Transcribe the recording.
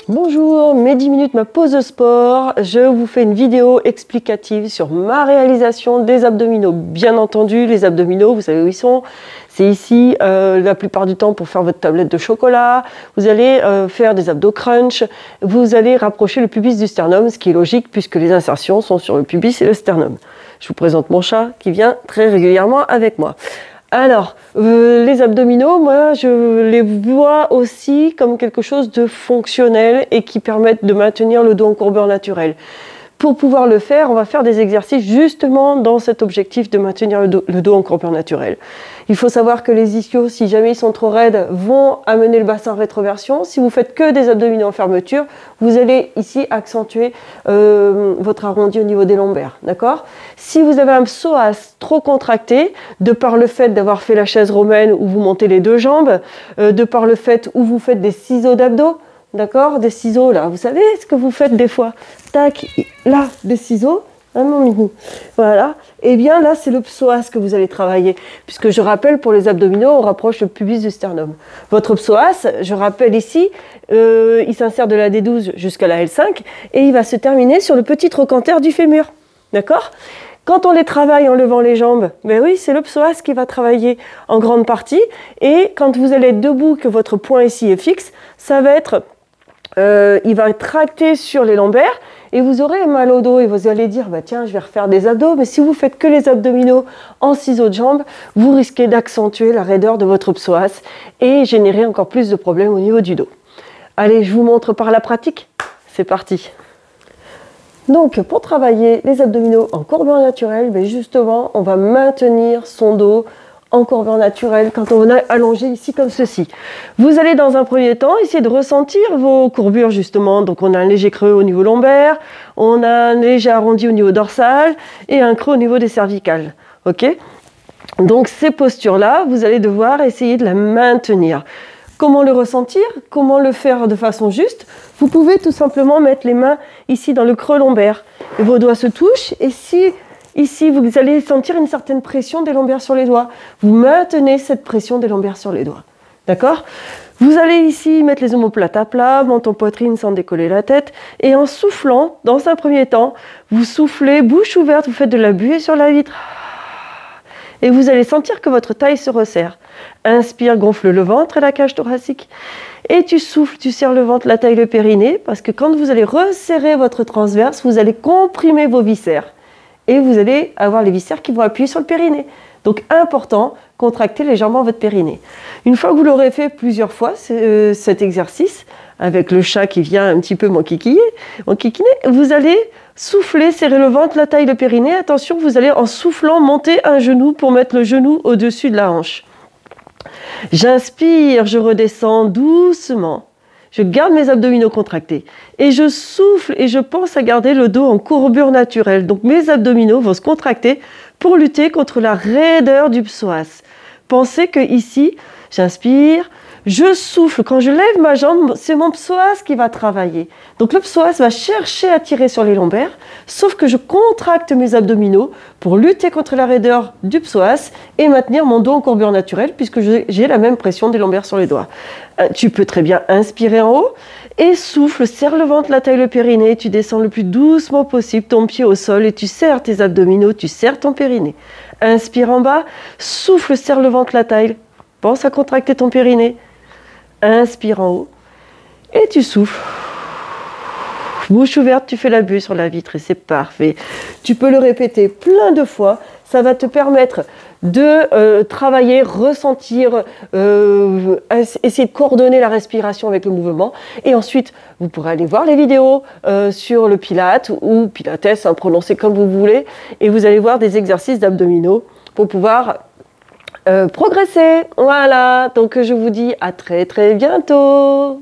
Bonjour, mes 10 minutes, ma pause de sport. Je vous fais une vidéo explicative sur ma réalisation des abdominaux. Bien entendu, les abdominaux, vous savez où ils sont. C'est ici, la plupart du temps, pour faire votre tablette de chocolat. Vous allez faire des abdos crunch. Vous allez rapprocher le pubis du sternum, ce qui est logique puisque les insertions sont sur le pubis et le sternum. Je vous présente mon chat qui vient très régulièrement avec moi. Alors, les abdominaux, moi, je les vois aussi comme quelque chose de fonctionnel et qui permettent de maintenir le dos en courbure naturelle. Pour pouvoir le faire, on va faire des exercices justement dans cet objectif de maintenir le dos en courbure naturelle. Il faut savoir que les ischios, si jamais ils sont trop raides, vont amener le bassin en rétroversion. Si vous faites que des abdominaux en fermeture, vous allez ici accentuer votre arrondi au niveau des lombaires. D'accord ? Si vous avez un psoas trop contracté, de par le fait d'avoir fait la chaise romaine où vous montez les deux jambes, de par le fait où vous faites des ciseaux d'abdos, d'accord, des ciseaux là, vous savez ce que vous faites des fois, tac, là, des ciseaux, hein, mon minou, voilà, et bien là c'est le psoas que vous allez travailler, puisque je rappelle pour les abdominaux, on rapproche le pubis du sternum. Votre psoas, je rappelle ici, il s'insère de la D12 jusqu'à la L5, et il va se terminer sur le petit trochanter du fémur, d'accord ? Quand on les travaille en levant les jambes, ben oui, c'est le psoas qui va travailler en grande partie, et quand vous allez être debout, que votre poing ici est fixe, ça va être... il va tracter sur les lombaires et vous aurez mal au dos et vous allez dire bah tiens je vais refaire des abdos, mais si vous faites que les abdominaux en ciseaux de jambes, vous risquez d'accentuer la raideur de votre psoas et générer encore plus de problèmes au niveau du dos. Allez, je vous montre par la pratique, c'est parti. Donc pour travailler les abdominaux en courbure naturelle, ben justement on va maintenir son dos en courbure naturelle quand on est allongé ici comme ceci. Vous allez dans un premier temps essayer de ressentir vos courbures justement. Donc on a un léger creux au niveau lombaire, on a un léger arrondi au niveau dorsal et un creux au niveau des cervicales. Ok ? Donc ces postures-là, vous allez devoir essayer de la maintenir. Comment le ressentir? Comment le faire de façon juste? Vous pouvez tout simplement mettre les mains ici dans le creux lombaire. Et vos doigts se touchent et si ici, vous allez sentir une certaine pression des lombaires sur les doigts. Vous maintenez cette pression des lombaires sur les doigts. D'accord ? Vous allez ici mettre les omoplates à plat, menton poitrine sans décoller la tête. Et en soufflant, dans un premier temps, vous soufflez, bouche ouverte, vous faites de la buée sur la vitre. Et vous allez sentir que votre taille se resserre. Inspire, gonfle le ventre et la cage thoracique. Et tu souffles, tu serres le ventre, la taille, le périnée. Parce que quand vous allez resserrer votre transverse, vous allez comprimer vos viscères. Et vous allez avoir les viscères qui vont appuyer sur le périnée. Donc important, contractez légèrement votre périnée. Une fois que vous l'aurez fait plusieurs fois, cet exercice, avec le chat qui vient un petit peu m'enquiquiner, vous allez souffler, serrer le ventre, la taille, le périnée. Attention, vous allez en soufflant monter un genou pour mettre le genou au-dessus de la hanche. J'inspire, je redescends doucement. Je garde mes abdominaux contractés et je souffle et je pense à garder le dos en courbure naturelle. Donc mes abdominaux vont se contracter pour lutter contre la raideur du psoas. Pensez que ici, j'inspire, je souffle. Quand je lève ma jambe, c'est mon psoas qui va travailler. Donc le psoas va chercher à tirer sur les lombaires, sauf que je contracte mes abdominaux pour lutter contre la raideur du psoas et maintenir mon dos en courbure naturelle puisque j'ai la même pression des lombaires sur les doigts. Tu peux très bien inspirer en haut et souffle, serre le ventre, la taille, le périnée. Tu descends le plus doucement possible ton pied au sol et tu serres tes abdominaux, tu serres ton périnée. Inspire en bas, souffle, serre le ventre, la taille. Pense à contracter ton périnée. Inspire en haut et tu souffles. Bouche ouverte, tu fais la buée sur la vitre et c'est parfait. Tu peux le répéter plein de fois. Ça va te permettre de travailler, ressentir, essayer de coordonner la respiration avec le mouvement. Et ensuite, vous pourrez aller voir les vidéos sur le Pilates ou Pilates, prononcez comme vous voulez. Et vous allez voir des exercices d'abdominaux pour pouvoir progresser. Voilà, donc je vous dis à très très bientôt.